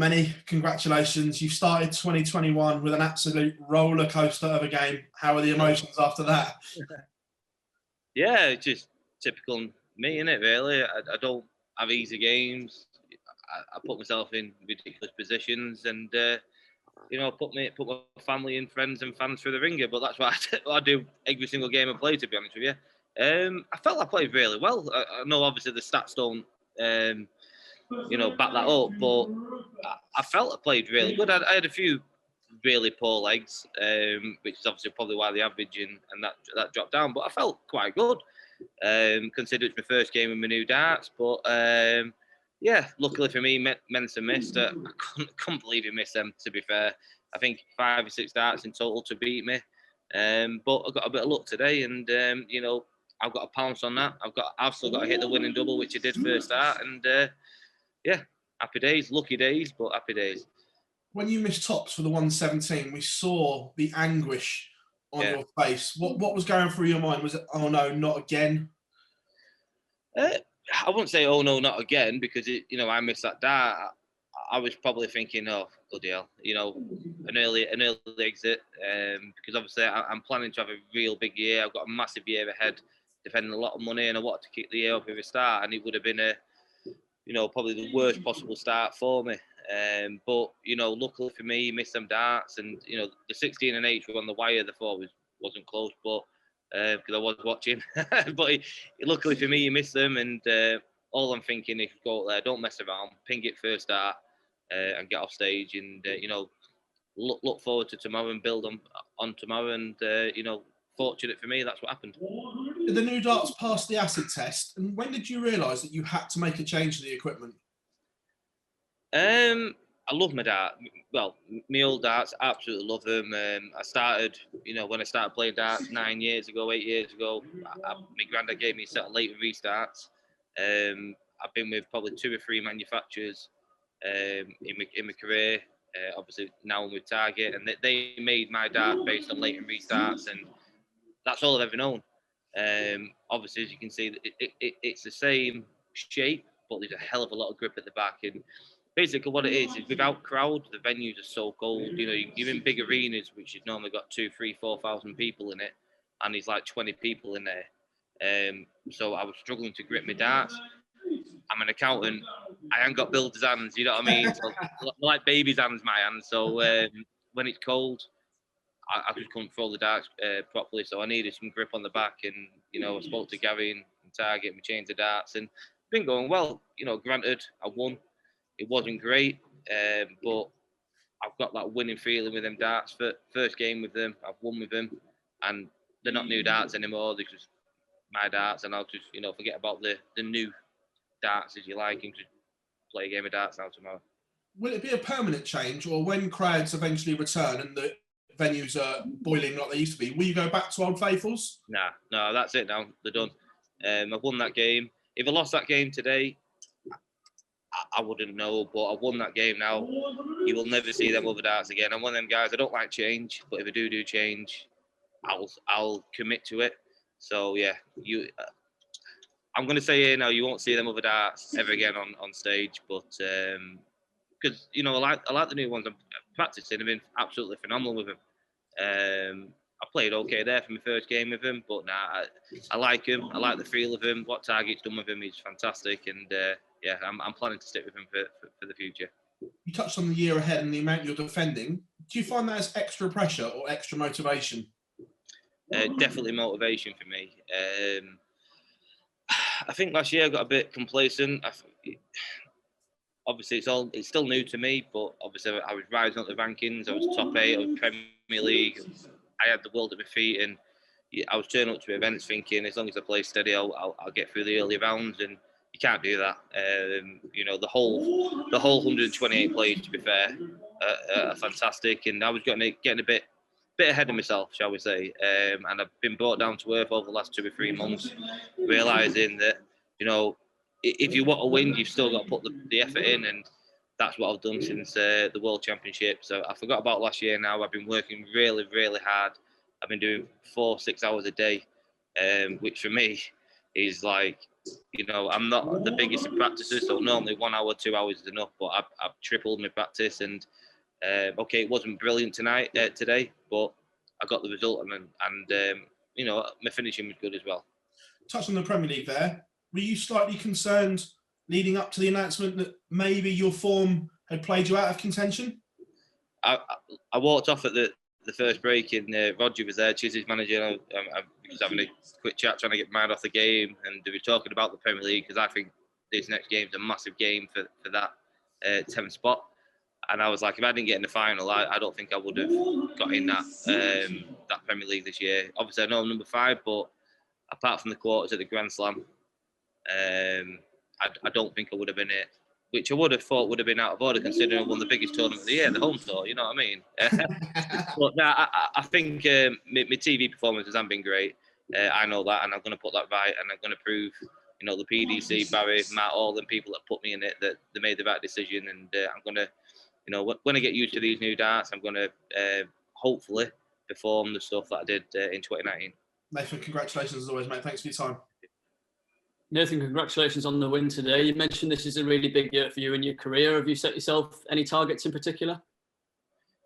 Many congratulations. You started 2021 with an absolute roller coaster of a game. How are the emotions after that? Yeah, it's just typical me, innit, really. I don't have easy games. I put myself in ridiculous positions and, put my family and friends and fans through the ringer. But that's what I do every single game I play, to be honest with you. I felt I played really well. I know obviously the stats don't, back that up, but I felt I played really good. I had a few really poor legs, which is obviously probably why the average and that dropped down. But I felt quite good, considering it's my first game with my new darts. But yeah, luckily for me, Mensa missed. I couldn't believe he missed them, to be fair. I think 5 or 6 darts in total to beat me. But I got a bit of luck today, and I've got to pounce on that. I've still got to hit the winning double, which I did first start, and yeah, happy days, lucky days, but happy days. When you missed tops for the 117, we saw the anguish on your face. What was going through your mind? Was it, oh no, not again? I wouldn't say, oh no, not again, because I missed that dart. I was probably thinking, oh bloody hell, an early exit, because obviously I'm planning to have a real big year. I've got a massive year ahead, defending a lot of money, and I wanted to kick the year off with a start, and it would have been probably the worst possible start for me. But luckily for me, he missed some darts, and the 16 and 8 were on the wire. The 4 wasn't close, but because I was watching. But luckily for me, he missed them, and all I'm thinking is go out there, don't mess around, ping it first start, and get off stage, and look forward to tomorrow and build on tomorrow, and fortunate for me, that's what happened. Did the new darts pass the acid test? And when did you realise that you had to make a change to the equipment? I love my dart. Well, my old darts, absolutely love them. I started, when I started playing darts 9 years ago, 8 years ago, my granddad gave me a set of later restarts. I've been with probably 2 or 3 manufacturers in my career. Obviously, now I'm with Target, and they made my dart based on latent restarts, and that's all I've ever known. Obviously, as you can see, it's the same shape, but there's a hell of a lot of grip at the back. And basically, what it is without crowd, the venues are so cold. You're in big arenas, which has normally got 2, 3, 4,000 people in it, and there's like 20 people in there. So I was struggling to grip my darts. I'm an accountant. I ain't got builder's hands, you know what I mean? So, like baby's hands, my hands. So when it's cold, I just couldn't throw the darts properly. So I needed some grip on the back. And, I spoke to Gary and Target, we changed the darts. And it's been going well. Granted, I won. It wasn't great, but I've got that winning feeling with them darts. First game with them, I've won with them. And they're not new darts anymore. They're just my darts. And I'll just, forget about the new darts, as you like, and just play a game of darts now tomorrow. Will it be a permanent change, or when crowds eventually return and the venues are boiling like they used to be, will you go back to Old Faithfuls? No, that's it now. They're done. I've won that game. If I lost that game today, I wouldn't know, but I won that game now. You will never see them other darts again. I'm one of them guys, I don't like change, but if I do change, I'll commit to it. So yeah, I'm going to say here now, you won't see them other darts ever again on stage, but because I like the new ones. I'm practicing. I've been absolutely phenomenal with them. I played okay there for my first game with him, but I like him. I like the feel of him. What Target's done with him is fantastic, and yeah, I'm planning to stick with him for the future. You touched on the year ahead and the amount you're defending. Do you find that as extra pressure or extra motivation? Definitely motivation for me. I think last year I got a bit complacent. Obviously, it's still new to me, but obviously I was rising up the rankings. I was top 8 of Premier League. I had the world at my feet, and I was turning up to events thinking, as long as I play steady, I'll get through the early rounds, and you can't do that. The whole 128 players, to be fair, are fantastic, and I was getting a bit ahead of myself, shall we say, and I've been brought down to earth over the last 2 or 3 months, realising that if you want to win, you've still got to put the effort in, and that's what I've done since the World Championship. So I forgot about last year now. I've been working really, really hard. I've been doing 4-6 hours a day, which for me is like You know, I'm not the biggest in practices, so normally 1 hour, 2 hours is enough. But I've tripled my practice, and okay, it wasn't brilliant today, but I got the result, and you know, my finishing was good as well. Touch on the Premier League there. Were you slightly concerned leading up to the announcement that maybe your form had played you out of contention? I walked off at the first break, and Roger was there, Chis's manager. I was having a quick chat, trying to get my mind off the game, and they were talking about the Premier League, because I think this next game is a massive game for that 10th spot. And I was like, if I didn't get in the final, I don't think I would have got in that Premier League this year. Obviously, I know I'm number 5, but apart from the quarters at the Grand Slam, I don't think I would have been it. Which I would have thought would have been out of order, considering I won the biggest tournament of the year, the home tour. You know what I mean? But no, I think my TV performances haven't been great. I know that, and I'm going to put that right, and I'm going to prove, you know, the PDC, Barry, Matt, all the people that put me in it, that they made the right decision, and I'm going to, you know, when I get used to these new darts, I'm going to hopefully perform the stuff that I did in 2019. Nathan, congratulations as always, mate. Thanks for your time. Nathan, congratulations on the win today. You mentioned this is a really big year for you in your career. Have you set yourself any targets in particular?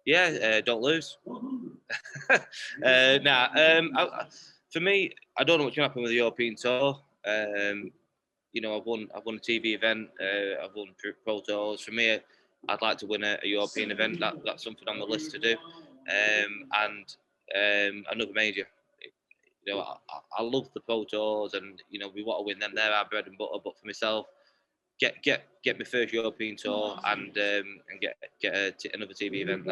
Yeah, don't lose. For me, I don't know what's going to happen with the European Tour. You know, I've won a TV event. I've won Pro Tours. For me, I'd like to win a European event. That's something on the list to do. And another major. You know, I love the Pro Tours, and you know, we want to win them. They're our bread and butter. But for myself, get my first European tour, and get another TV event.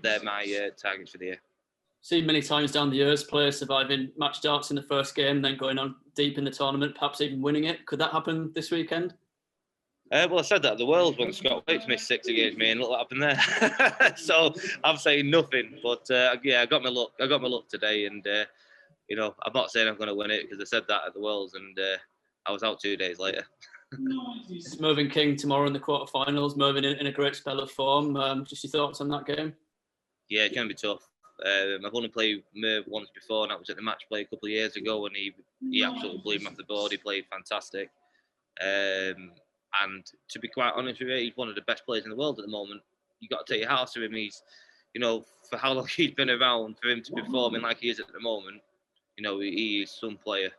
They're my targets for the year. Seen many times down the years players surviving match darts in the first game, then going on deep in the tournament, perhaps even winning it. Could that happen this weekend? Well, I said that at the Worlds when Scott Waits missed 6 against me, and look what happened there. So I'm saying nothing, but yeah, I got my luck today, and you know, I'm not saying I'm going to win it, because I said that at the Worlds, and I was out 2 days later. It's Mervyn King tomorrow in the quarterfinals. Mervyn in a great spell of form. Just your thoughts on that game? Yeah, it's going to be tough. I've only played Merv once before, and that was at the match play a couple of years ago, and he absolutely blew me off the board. He played fantastic. And to be quite honest with you, he's one of the best players in the world at the moment. You got to take your hat off to him. He's, you know, for how long he's been around, for him to be performing like he is at the moment, you know, he is some player.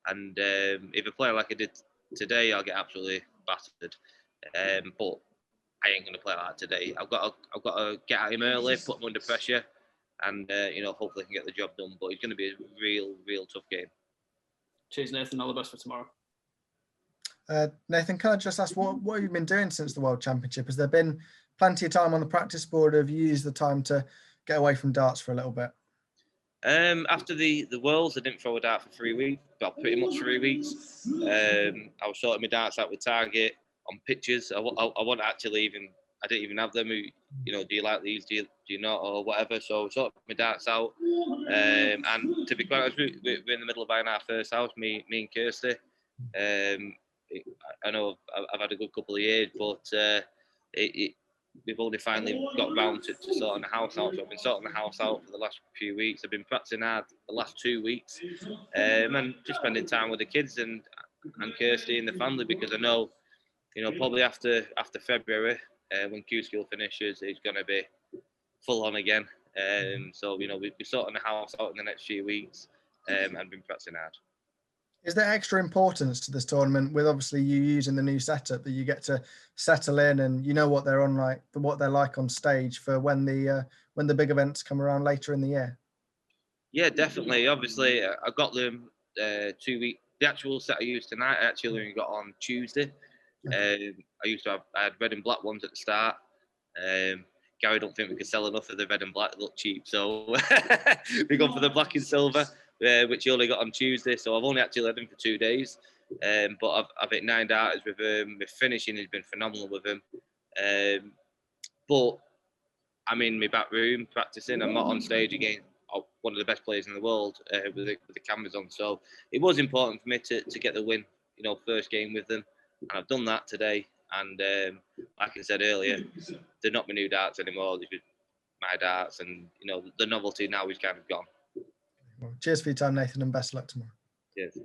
And if I play like I did today, I'll get absolutely battered. But I ain't going to play like that today. I've got to get at him early, put him under pressure, and you know, hopefully I can get the job done. But it's going to be a real tough game. Cheers, Nathan. All the best for tomorrow. Nathan, can I just ask, what have you been doing since the World Championship? Has there been plenty of time on the practice board? Have you used the time to get away from darts for a little bit? After the Worlds, I didn't throw a dart for 3 weeks, well, pretty much 3 weeks. I was sorting my darts out with Target on pictures. I wasn't actually even, I didn't even have them. You know, do you like these? Do you not, or whatever? So I sorted my darts out. And to be quite honest, we're in the middle of buying our first house, me and Kirsty. I know I've had a good couple of years, but we've only finally got round to sorting the house out. So I've been sorting the house out for the last few weeks. I've been practicing hard the last 2 weeks, and just spending time with the kids and Kirsty and the family, because I know, you know, probably after February, when Q School finishes, it's going to be full on again. So, you know, we'll be sorting the house out in the next few weeks, and been practicing hard. Is there extra importance to this tournament, with obviously you using the new setup, that you get to settle in and you know what they're on, like what they're like on stage for when the big events come around later in the year? Yeah, definitely. Obviously, I got them 2 weeks. The actual set I used tonight, I actually only got on Tuesday. I had red and black ones at the start. Gary don't think we could sell enough of the red and black. They look cheap, so we gone for the black and silver, which he only got on Tuesday. So I've only actually had him for 2 days, but I've hit 9 darters with him. My finishing has been phenomenal with him. But I'm in my back room practicing. I'm not on stage again. One of the best players in the world with the cameras on. So it was important for me to get the win, you know, first game with them. And I've done that today. And like I said earlier, they're not my new darts anymore. They're just my darts. And, you know, the novelty now is kind of gone. Well, cheers for your time, Nathan, and best of luck tomorrow. Cheers.